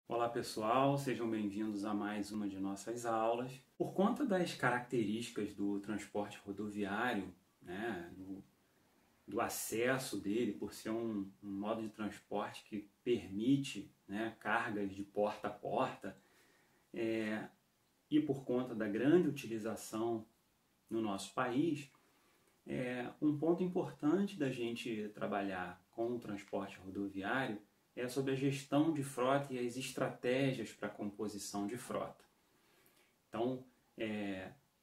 Olá pessoal, sejam bem-vindos a mais uma de nossas aulas. Por conta das características do transporte rodoviário, do acesso dele, por ser um modo de transporte que permite, cargas de porta a porta, e por conta da grande utilização no nosso país, um ponto importante da gente trabalhar com o transporte rodoviário é sobre a gestão de frota e as estratégias para a composição de frota. Então,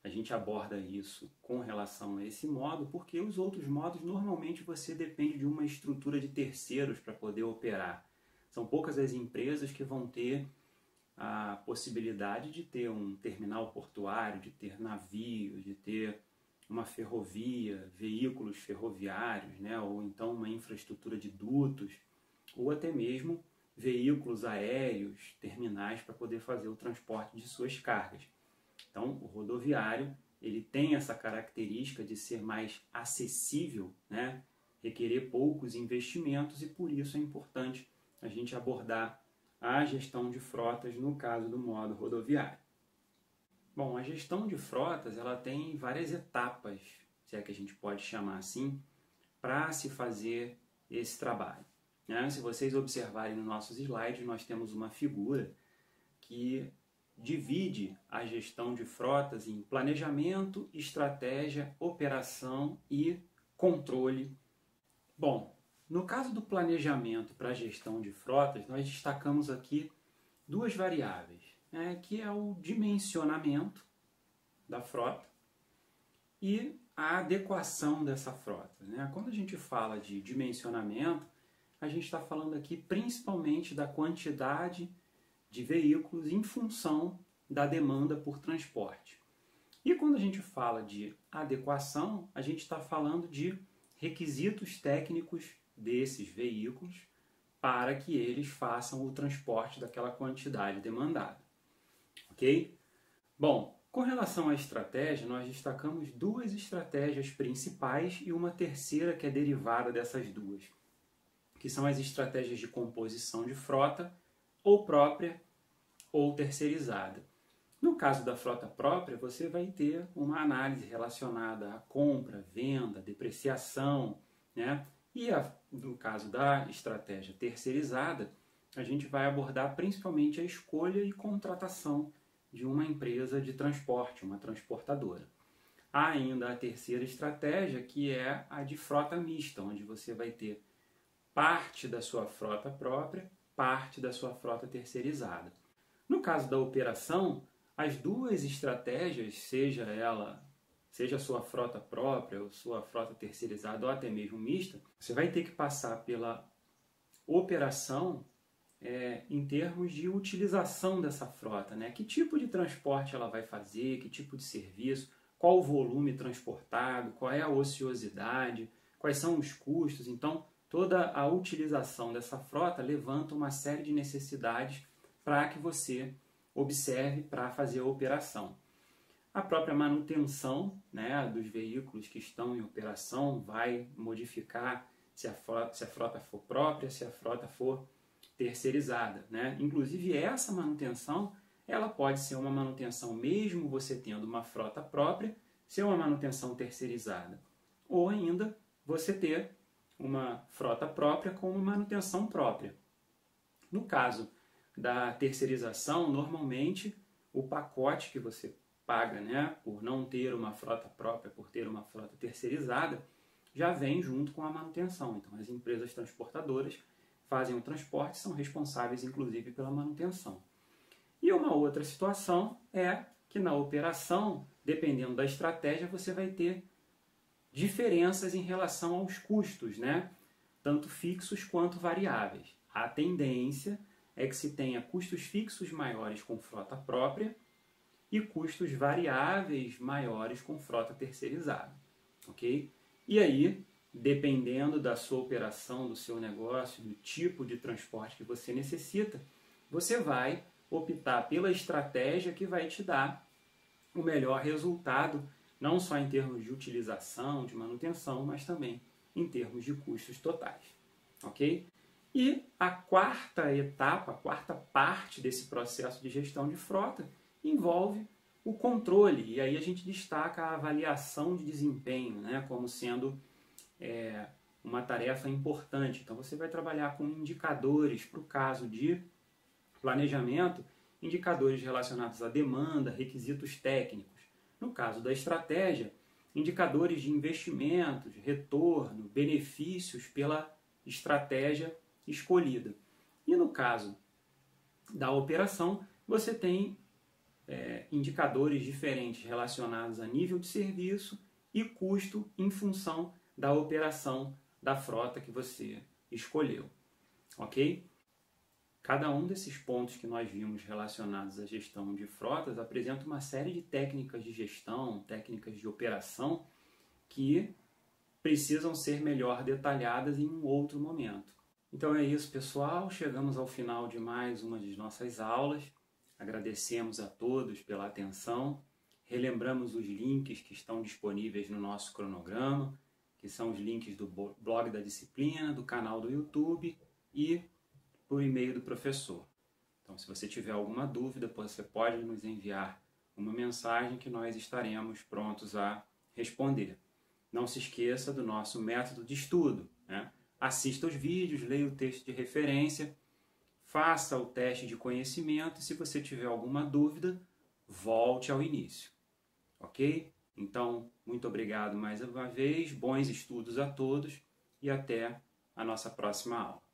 a gente aborda isso com relação a esse modo, porque os outros modos, normalmente você depende de uma estrutura de terceiros para poder operar. São poucas as empresas que vão ter a possibilidade de ter um terminal portuário, de ter navios, de ter uma ferrovia, veículos ferroviários, ou então uma infraestrutura de dutos, ou até mesmo veículos aéreos, terminais para poder fazer o transporte de suas cargas. Então, o rodoviário ele tem essa característica de ser mais acessível, requerer poucos investimentos e por isso é importante a gente abordar a gestão de frotas no caso do modo rodoviário. Bom, a gestão de frotas ela tem várias etapas, se é que a gente pode chamar assim, para se fazer esse trabalho. Se vocês observarem nos nossos slides, nós temos uma figura que divide a gestão de frotas em planejamento, estratégia, operação e controle. Bom, no caso do planejamento para a gestão de frotas, nós destacamos aqui duas variáveis, que é o dimensionamento da frota e a adequação dessa frota. Quando a gente fala de dimensionamento, a gente está falando aqui principalmente da quantidade de veículos em função da demanda por transporte. E quando a gente fala de adequação, a gente está falando de requisitos técnicos desses veículos para que eles façam o transporte daquela quantidade demandada. Ok? Bom, com relação à estratégia, nós destacamos duas estratégias principais e uma terceira que é derivada dessas duas, que são as estratégias de composição de frota, ou própria ou terceirizada. No caso da frota própria, você vai ter uma análise relacionada à compra, venda, depreciação, E no caso da estratégia terceirizada, a gente vai abordar principalmente a escolha e contratação de uma empresa de transporte, uma transportadora. Há ainda a terceira estratégia, que é a de frota mista, onde você vai ter parte da sua frota própria, parte da sua frota terceirizada. No caso da operação, as duas estratégias, seja a sua frota própria, ou sua frota terceirizada, ou até mesmo mista, você vai ter que passar pela operação em termos de utilização dessa frota. Que tipo de transporte ela vai fazer, que tipo de serviço, qual o volume transportado, qual é a ociosidade, quais são os custos. Então, toda a utilização dessa frota levanta uma série de necessidades para que você observe para fazer a operação. A própria manutenção dos veículos que estão em operação vai modificar se a frota for própria, se a frota for terceirizada. Inclusive, essa manutenção ela pode ser uma manutenção mesmo você tendo uma frota própria, ser uma manutenção terceirizada. Ou ainda você ter uma frota própria com uma manutenção própria. No caso da terceirização, normalmente o pacote que você paga por não ter uma frota própria, por ter uma frota terceirizada, já vem junto com a manutenção. Então as empresas transportadoras fazem o transporte, são responsáveis inclusive pela manutenção. E uma outra situação é que na operação, dependendo da estratégia, você vai ter diferenças em relação aos custos, tanto fixos quanto variáveis. A tendência é que se tenha custos fixos maiores com frota própria e custos variáveis maiores com frota terceirizada. Ok? E aí, dependendo da sua operação, do seu negócio, do tipo de transporte que você necessita, você vai optar pela estratégia que vai te dar o melhor resultado, não só em termos de utilização, de manutenção, mas também em termos de custos totais. Ok? E a quarta etapa, a quarta parte desse processo de gestão de frota envolve o controle. E aí a gente destaca a avaliação de desempenho, né, como sendo uma tarefa importante. Então você vai trabalhar com indicadores para o caso de planejamento, indicadores relacionados à demanda, requisitos técnicos. No caso da estratégia, indicadores de investimentos, retorno, benefícios pela estratégia escolhida. E no caso da operação, você tem indicadores diferentes relacionados a nível de serviço e custo em função da operação da frota que você escolheu. Ok? Cada um desses pontos que nós vimos relacionados à gestão de frotas apresenta uma série de técnicas de gestão, técnicas de operação que precisam ser melhor detalhadas em um outro momento. Então é isso, pessoal. Chegamos ao final de mais uma de nossas aulas. Agradecemos a todos pela atenção. Relembramos os links que estão disponíveis no nosso cronograma, que são os links do blog da disciplina, do canal do YouTube e por e-mail do professor. Então, se você tiver alguma dúvida, você pode nos enviar uma mensagem que nós estaremos prontos a responder. Não se esqueça do nosso método de estudo, né? Assista os vídeos, leia o texto de referência, faça o teste de conhecimento e, se você tiver alguma dúvida, volte ao início. Ok? Então, muito obrigado mais uma vez, bons estudos a todos e até a nossa próxima aula.